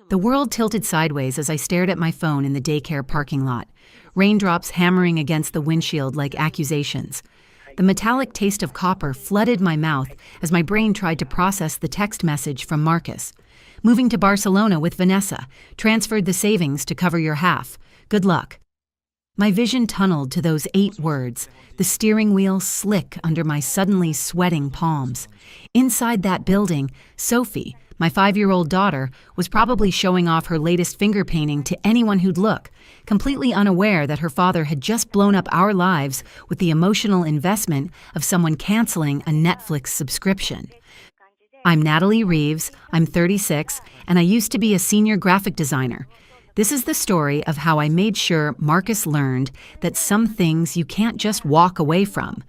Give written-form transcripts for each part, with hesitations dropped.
The world tilted sideways as I stared at my phone in the daycare parking lot, raindrops hammering against the windshield like accusations. The metallic taste of copper flooded my mouth as my brain tried to process the text message from Marcus. Moving to Barcelona with Vanessa, transferred the savings to cover your half. Good luck. My vision tunneled to those 8 words, the steering wheel slick under my suddenly sweating palms. Inside that building, Sophie, my 5-year-old daughter, was probably showing off her latest finger painting to anyone who'd look, completely unaware that her father had just blown up our lives with the emotional investment of someone canceling a Netflix subscription. I'm Natalie Reeves, I'm 36, and I used to be a senior graphic designer. This is the story of how I made sure Marcus learned that some things you can't just walk away from.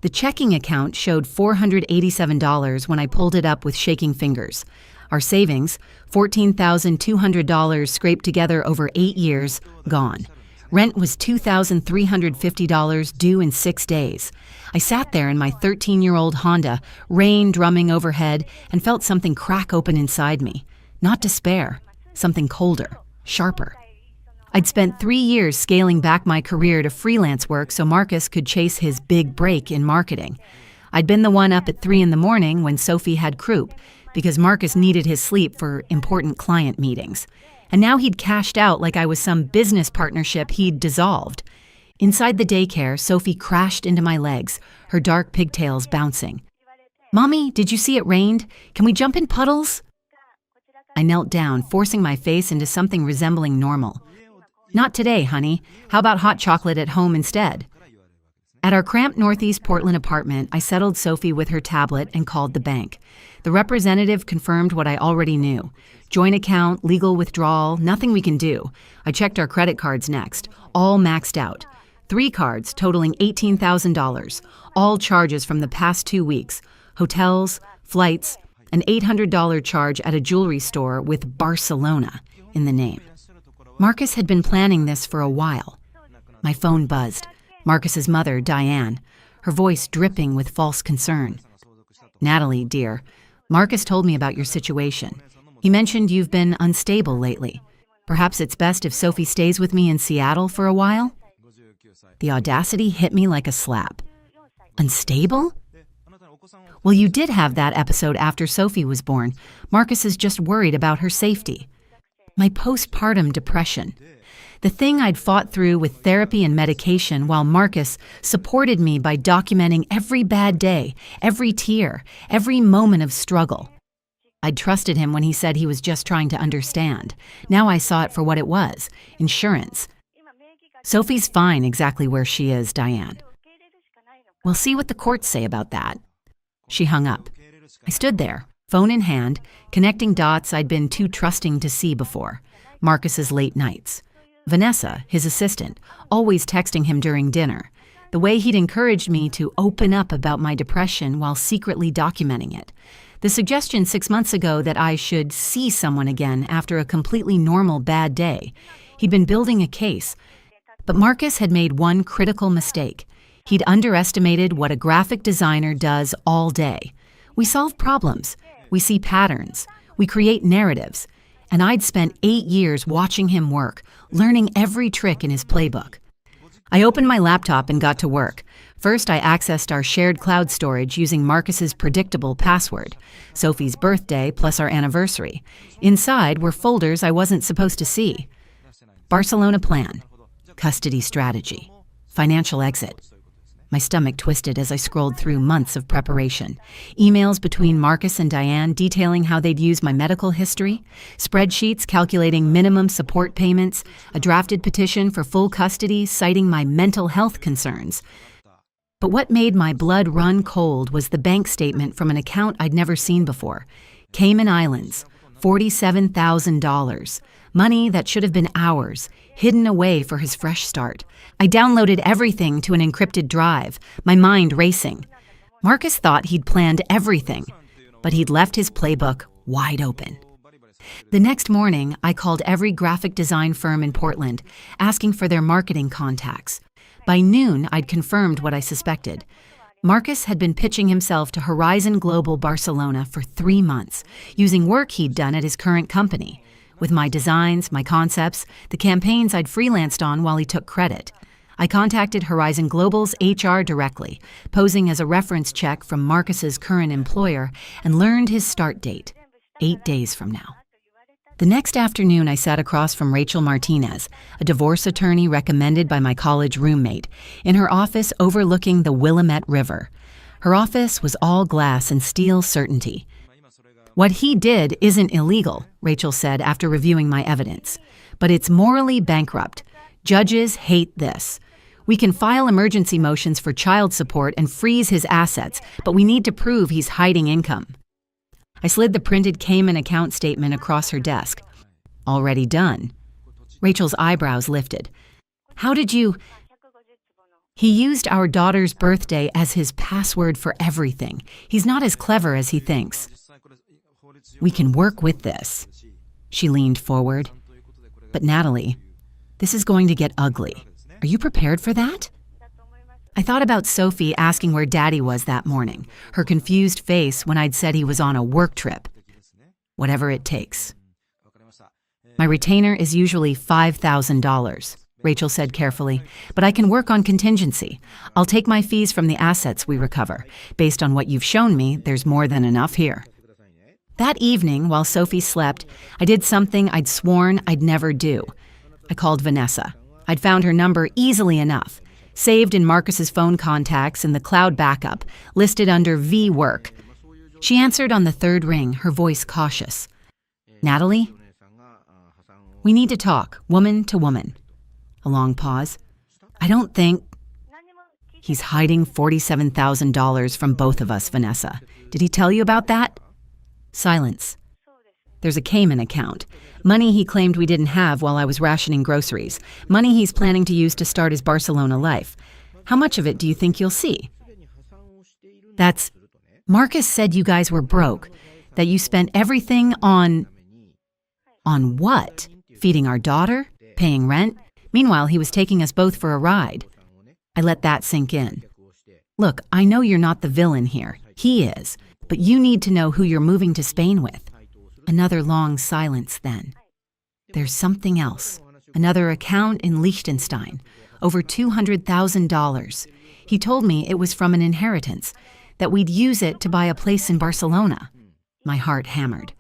The checking account showed $487 when I pulled it up with shaking fingers. Our savings, $14,200 scraped together over 8 years, gone. Rent was $2,350 due in 6 days. I sat there in my 13-year-old Honda, rain drumming overhead, and felt something crack open inside me. Not despair, something colder, sharper. I'd spent 3 years scaling back my career to freelance work so Marcus could chase his big break in marketing. I'd been the one up at 3 a.m. when Sophie had croup, because Marcus needed his sleep for important client meetings. And now he'd cashed out like I was some business partnership he'd dissolved. Inside the daycare, Sophie crashed into my legs, her dark pigtails bouncing. "Mommy, did you see it rained? Can we jump in puddles?" I knelt down, forcing my face into something resembling normal. "Not today, honey. How about hot chocolate at home instead?" At our cramped Northeast Portland apartment, I settled Sophie with her tablet and called the bank. The representative confirmed what I already knew. Joint account, legal withdrawal, nothing we can do. I checked our credit cards next, all maxed out. 3 cards totaling $18,000, all charges from the past 2 weeks. Hotels, flights, an $800 charge at a jewelry store with Barcelona in the name. Marcus had been planning this for a while. My phone buzzed. Marcus's mother, Diane, her voice dripping with false concern. "Natalie, dear, Marcus told me about your situation. He mentioned you've been unstable lately. Perhaps it's best if Sophie stays with me in Seattle for a while?" The audacity hit me like a slap. Unstable? Well, you did have that episode after Sophie was born. Marcus is just worried about her safety. My postpartum depression. The thing I'd fought through with therapy and medication while Marcus supported me by documenting every bad day, every tear, every moment of struggle. I'd trusted him when he said he was just trying to understand. Now I saw it for what it was, insurance. "Sophie's fine exactly where she is, Diane." "We'll see what the courts say about that." She hung up. I stood there, phone in hand, connecting dots I'd been too trusting to see before. Marcus's late nights. Vanessa, his assistant, always texting him during dinner. The way he'd encouraged me to open up about my depression while secretly documenting it. The suggestion 6 months ago that I should see someone again after a completely normal bad day. He'd been building a case. But Marcus had made one critical mistake. He'd underestimated what a graphic designer does all day. We solve problems. We see patterns. We create narratives. And I'd spent 8 years watching him work, learning every trick in his playbook. I opened my laptop and got to work. First, I accessed our shared cloud storage using Marcus's predictable password, Sophie's birthday plus our anniversary. Inside were folders I wasn't supposed to see. Barcelona plan, custody strategy, financial exit. My stomach twisted as I scrolled through months of preparation. Emails between Marcus and Diane detailing how they'd use my medical history, spreadsheets calculating minimum support payments, a drafted petition for full custody citing my mental health concerns. But what made my blood run cold was the bank statement from an account I'd never seen before. Cayman Islands, $47,000. Money that should have been ours, hidden away for his fresh start. I downloaded everything to an encrypted drive, my mind racing. Marcus thought he'd planned everything, but he'd left his playbook wide open. The next morning, I called every graphic design firm in Portland, asking for their marketing contacts. By noon, I'd confirmed what I suspected. Marcus had been pitching himself to Horizon Global Barcelona for 3 months, using work he'd done at his current company, with my designs, my concepts, the campaigns I'd freelanced on while he took credit. I contacted Horizon Global's HR directly, posing as a reference check from Marcus's current employer, and learned his start date, 8 days from now. The next afternoon, I sat across from Rachel Martinez, a divorce attorney recommended by my college roommate, in her office overlooking the Willamette River. Her office was all glass and steel certainty. "What he did isn't illegal," Rachel said after reviewing my evidence, "but it's morally bankrupt. Judges hate this. We can file emergency motions for child support and freeze his assets, but we need to prove he's hiding income." I slid the printed Cayman account statement across her desk. "Already done." Rachel's eyebrows lifted. "How did you—" "He used our daughter's birthday as his password for everything. He's not as clever as he thinks." "We can work with this." She leaned forward. "But Natalie, this is going to get ugly. Are you prepared for that?" I thought about Sophie asking where Daddy was that morning, her confused face when I'd said he was on a work trip. "Whatever it takes." "My retainer is usually $5,000, Rachel said carefully, "but I can work on contingency. I'll take my fees from the assets we recover. Based on what you've shown me, there's more than enough here." That evening, while Sophie slept, I did something I'd sworn I'd never do. I called Vanessa. I'd found her number easily enough, saved in Marcus's phone contacts in the cloud backup, listed under V Work. She answered on the third ring, her voice cautious. "Natalie? We need to talk, woman to woman." A long pause. "I don't think—" "He's hiding $47,000 from both of us, Vanessa. Did he tell you about that?" Silence. "There's a Cayman account. Money he claimed we didn't have while I was rationing groceries. Money he's planning to use to start his Barcelona life. How much of it do you think you'll see?" "That's— Marcus said you guys were broke, that you spent everything on—" "On what? Feeding our daughter? Paying rent? Meanwhile, he was taking us both for a ride." I let that sink in. "Look, I know you're not the villain here. He is. But you need to know who you're moving to Spain with." Another long silence then. "There's something else. Another account in Liechtenstein. Over $200,000. He told me it was from an inheritance, that we'd use it to buy a place in Barcelona." My heart hammered.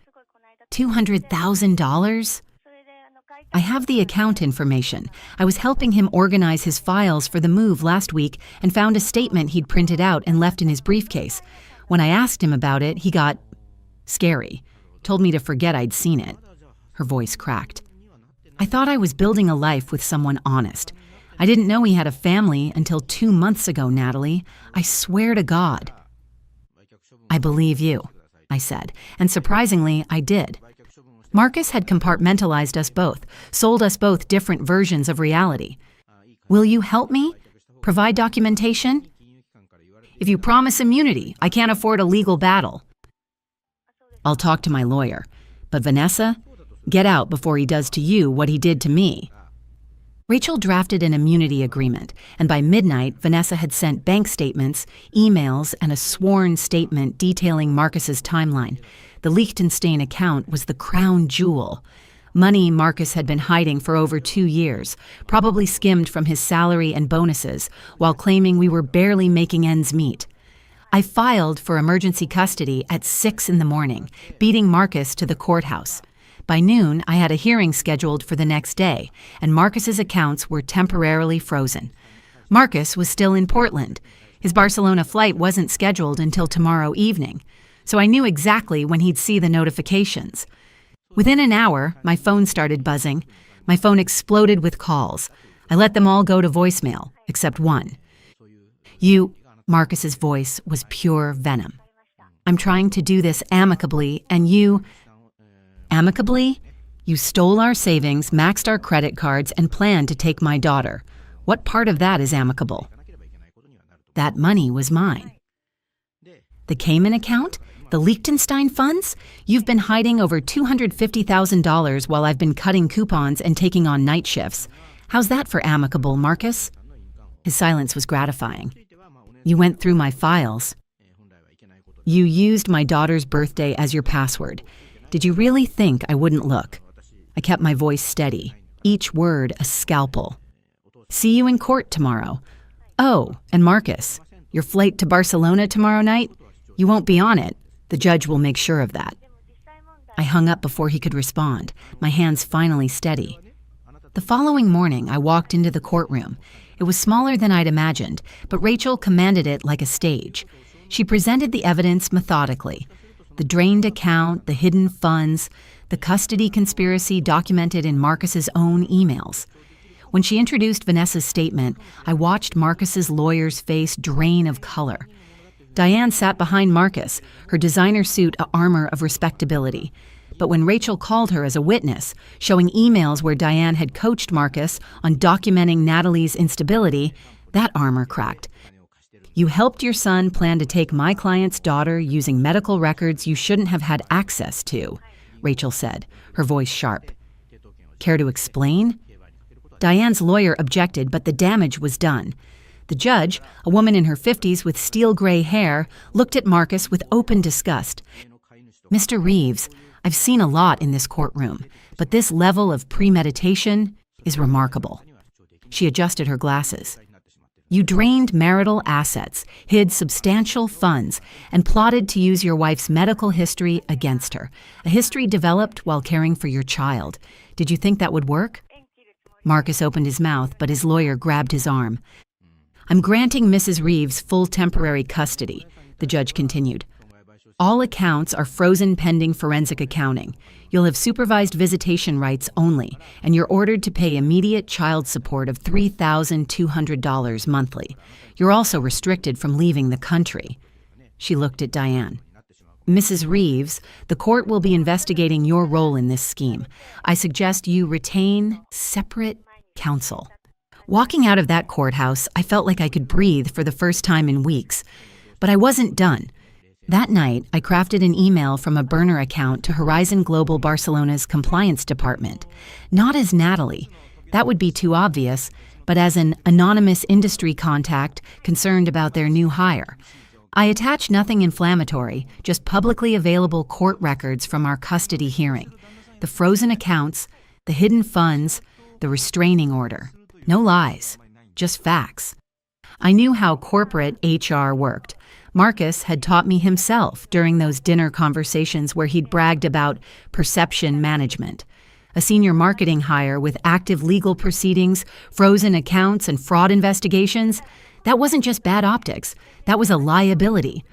$200,000? "I have the account information. I was helping him organize his files for the move last week and found a statement he'd printed out and left in his briefcase. When I asked him about it, he got scary. Told me to forget I'd seen it." Her voice cracked. "I thought I was building a life with someone honest. I didn't know he had a family until 2 months ago, Natalie. I swear to God." "I believe you," I said, and surprisingly, I did. Marcus had compartmentalized us both, sold us both different versions of reality. "Will you help me? Provide documentation?" "If you promise immunity, I can't afford a legal battle." "I'll talk to my lawyer. But Vanessa, get out before he does to you what he did to me." Rachel drafted an immunity agreement, and by midnight, Vanessa had sent bank statements, emails, and a sworn statement detailing Marcus's timeline. The Liechtenstein account was the crown jewel. Money Marcus had been hiding for over 2 years, probably skimmed from his salary and bonuses, while claiming we were barely making ends meet. I filed for emergency custody at 6 in the morning, beating Marcus to the courthouse. By noon, I had a hearing scheduled for the next day, and Marcus's accounts were temporarily frozen. Marcus was still in Portland. His Barcelona flight wasn't scheduled until tomorrow evening, so I knew exactly when he'd see the notifications. Within an hour, my phone started buzzing. My phone exploded with calls. I let them all go to voicemail, except one. Marcus's voice was pure venom. "I'm trying to do this amicably, and you—" "Amicably? You stole our savings, maxed our credit cards, and planned to take my daughter. What part of that is amicable?" "That money was mine." "The Cayman account? The Liechtenstein funds? You've been hiding over $250,000 while I've been cutting coupons and taking on night shifts. How's that for amicable, Marcus?" His silence was gratifying. You went through my files. You used my daughter's birthday as your password. Did you really think I wouldn't look? I kept my voice steady, each word a scalpel. See you in court tomorrow. Oh, and Marcus, your flight to Barcelona tomorrow night? You won't be on it. The judge will make sure of that. I hung up before he could respond, my hands finally steady. The following morning, I walked into the courtroom. It was smaller than I'd imagined, but Rachel commanded it like a stage. She presented the evidence methodically. The drained account, the hidden funds, the custody conspiracy documented in Marcus's own emails. When she introduced Vanessa's statement, I watched Marcus's lawyer's face drain of color. Diane sat behind Marcus, her designer suit a armor of respectability. But when Rachel called her as a witness, showing emails where Diane had coached Marcus on documenting Natalie's instability, that armor cracked. You helped your son plan to take my client's daughter using medical records you shouldn't have had access to, Rachel said, her voice sharp. Care to explain? Diane's lawyer objected, but the damage was done. The judge, a woman in her 50s with steel gray hair, looked at Marcus with open disgust. Mr. Reeves, I've seen a lot in this courtroom, but this level of premeditation is remarkable. She adjusted her glasses. You drained marital assets, hid substantial funds, and plotted to use your wife's medical history against her, a history developed while caring for your child. Did you think that would work? Marcus opened his mouth, but his lawyer grabbed his arm. I'm granting Mrs. Reeves full temporary custody, the judge continued. All accounts are frozen pending forensic accounting. You'll have supervised visitation rights only, and you're ordered to pay immediate child support of $3,200 monthly. You're also restricted from leaving the country. She looked at Diane. Mrs. Reeves, the court will be investigating your role in this scheme. I suggest you retain separate counsel. Walking out of that courthouse, I felt like I could breathe for the first time in weeks. But I wasn't done. That night, I crafted an email from a burner account to Horizon Global Barcelona's compliance department. Not as Natalie. That would be too obvious, but as an anonymous industry contact concerned about their new hire. I attached nothing inflammatory, just publicly available court records from our custody hearing. The frozen accounts, the hidden funds, the restraining order. No lies, just facts. I knew how corporate HR worked. Marcus had taught me himself during those dinner conversations where he'd bragged about perception management. A senior marketing hire with active legal proceedings, frozen accounts, and fraud investigations, that wasn't just bad optics, that was a liability.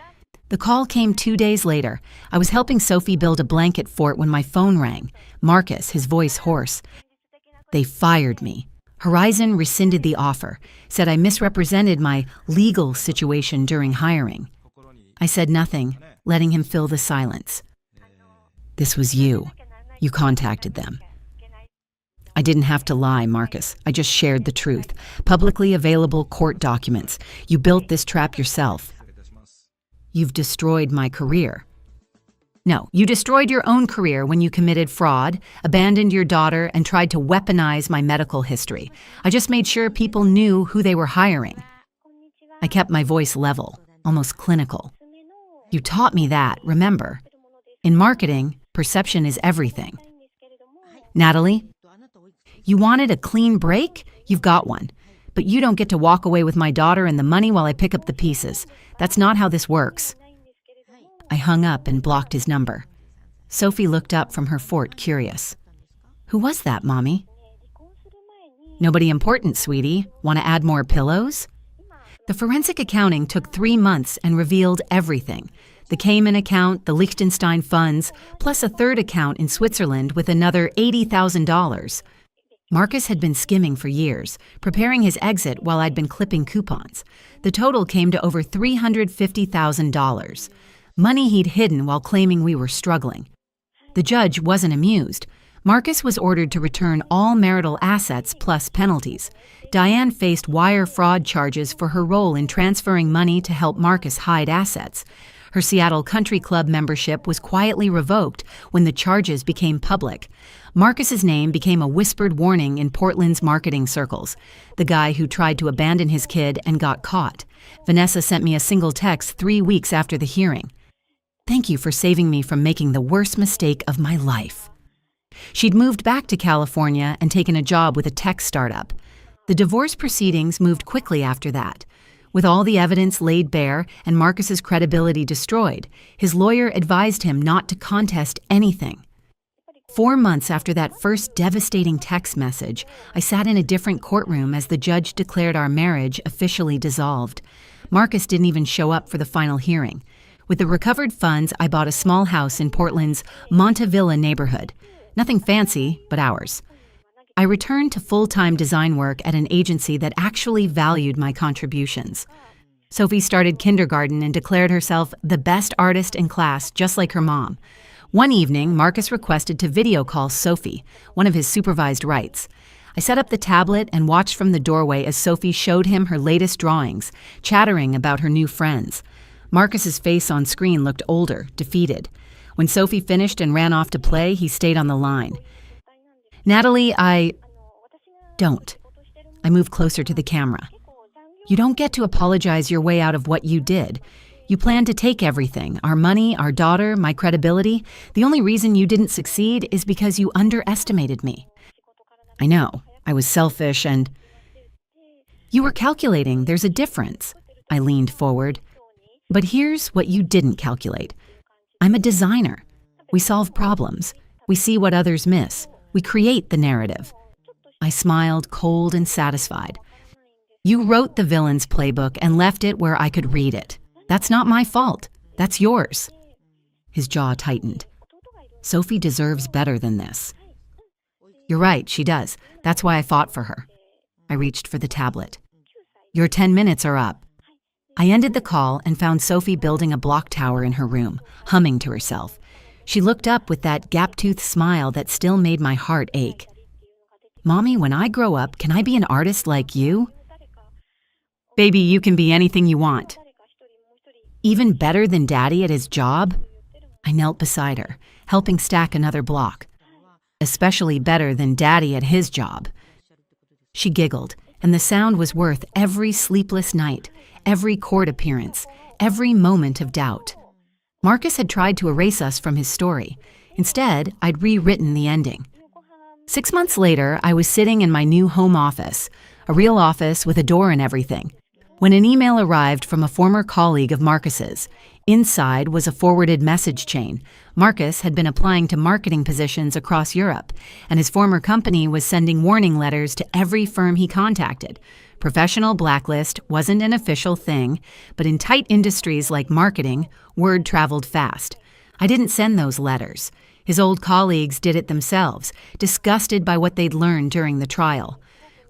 The call came 2 days later. I was helping Sophie build a blanket fort when my phone rang. Marcus, his voice hoarse. They fired me. Horizon rescinded the offer, said I misrepresented my legal situation during hiring. I said nothing, letting him fill the silence. This was you. You contacted them. I didn't have to lie, Marcus. I just shared the truth. Publicly available court documents. You built this trap yourself. You've destroyed my career. No, you destroyed your own career when you committed fraud, abandoned your daughter, and tried to weaponize my medical history. I just made sure people knew who they were hiring. I kept my voice level, almost clinical. You taught me that, remember. In marketing, perception is everything. Natalie, you wanted a clean break? You've got one. But you don't get to walk away with my daughter and the money while I pick up the pieces. That's not how this works. I hung up and blocked his number. Sophie looked up from her fort, curious. Who was that, Mommy? Nobody important, sweetie. Want to add more pillows? The forensic accounting took 3 months and revealed everything. The Cayman account, the Liechtenstein funds, plus a third account in Switzerland with another $80,000. Marcus had been skimming for years, preparing his exit while I'd been clipping coupons. The total came to over $350,000. Money he'd hidden while claiming we were struggling. The judge wasn't amused. Marcus was ordered to return all marital assets plus penalties. Diane faced wire fraud charges for her role in transferring money to help Marcus hide assets. Her Seattle Country Club membership was quietly revoked when the charges became public. Marcus's name became a whispered warning in Portland's marketing circles, the guy who tried to abandon his kid and got caught. Vanessa sent me a single text 3 weeks after the hearing. "Thank you for saving me from making the worst mistake of my life." She'd moved back to California and taken a job with a tech startup. The divorce proceedings moved quickly after that. With all the evidence laid bare and Marcus's credibility destroyed, his lawyer advised him not to contest anything. 4 months after that first devastating text message, I sat in a different courtroom as the judge declared our marriage officially dissolved. Marcus didn't even show up for the final hearing. With the recovered funds, I bought a small house in Portland's Montevilla neighborhood. Nothing fancy, but ours. I returned to full-time design work at an agency that actually valued my contributions. Sophie started kindergarten and declared herself the best artist in class, just like her mom. One evening, Marcus requested to video call Sophie, one of his supervised rights. I set up the tablet and watched from the doorway as Sophie showed him her latest drawings, chattering about her new friends. Marcus's face on screen looked older, defeated. When Sophie finished and ran off to play, he stayed on the line. "Natalie, Don't." I moved closer to the camera. "You don't get to apologize your way out of what you did. You planned to take everything, our money, our daughter, my credibility. The only reason you didn't succeed is because you underestimated me." "I know. I was selfish and—" "You were calculating. There's a difference." I leaned forward. "But here's what you didn't calculate. I'm a designer. We solve problems. We see what others miss. We create the narrative." I smiled, cold and satisfied. "You wrote the villain's playbook and left it where I could read it. That's not my fault. That's yours." His jaw tightened. "Sophie deserves better than this." "You're right, she does. That's why I fought for her." I reached for the tablet. "Your 10 minutes are up." I ended the call and found Sophie building a block tower in her room, humming to herself. She looked up with that gap-toothed smile that still made my heart ache. "Mommy, when I grow up, can I be an artist like you?" "Baby, you can be anything you want." "Even better than Daddy at his job?" I knelt beside her, helping stack another block. "Especially better than Daddy at his job." She giggled, and the sound was worth every sleepless night, every court appearance, every moment of doubt. Marcus had tried to erase us from his story. Instead, I'd rewritten the ending. 6 months later, I was sitting in my new home office, a real office with a door and everything, when an email arrived from a former colleague of Marcus's. Inside was a forwarded message chain. Marcus had been applying to marketing positions across Europe, and his former company was sending warning letters to every firm he contacted. Professional blacklist wasn't an official thing, but in tight industries like marketing, word traveled fast. I didn't send those letters. His old colleagues did it themselves, disgusted by what they'd learned during the trial.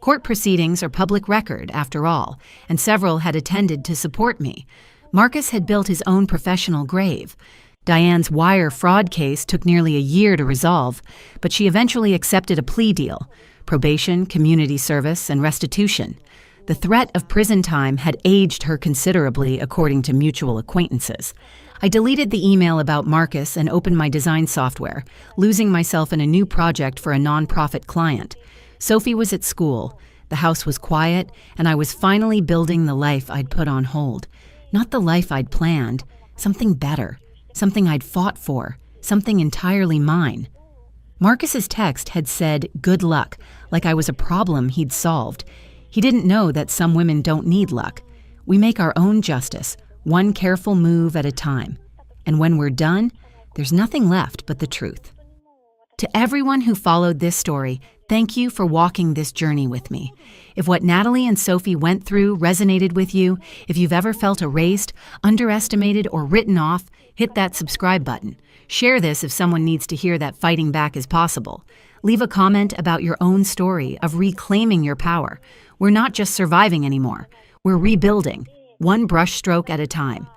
Court proceedings are public record, after all, and several had attended to support me. Marcus had built his own professional grave. Diane's wire fraud case took nearly a year to resolve, but she eventually accepted a plea deal: probation, community service, and restitution. The threat of prison time had aged her considerably, according to mutual acquaintances. I deleted the email about Marcus and opened my design software, losing myself in a new project for a nonprofit client. Sophie was at school, the house was quiet, and I was finally building the life I'd put on hold. Not the life I'd planned, something better, something I'd fought for, something entirely mine. Marcus's text had said, "Good luck," like I was a problem he'd solved. He didn't know that some women don't need luck. We make our own justice, one careful move at a time. And when we're done, there's nothing left but the truth. To everyone who followed this story, thank you for walking this journey with me. If what Natalie and Sophie went through resonated with you, if you've ever felt erased, underestimated, or written off, hit that subscribe button. Share this if someone needs to hear that fighting back is possible. Leave a comment about your own story of reclaiming your power. We're not just surviving anymore. We're rebuilding, one brushstroke at a time.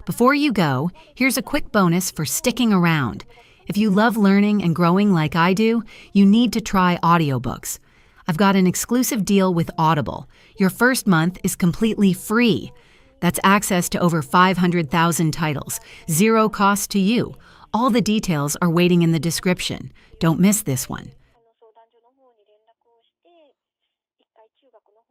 Before you go, here's a quick bonus for sticking around. If you love learning and growing like I do, you need to try audiobooks. I've got an exclusive deal with Audible. Your first month is completely free. That's access to over 500,000 titles, zero cost to you. All the details are waiting in the description. Don't miss this one.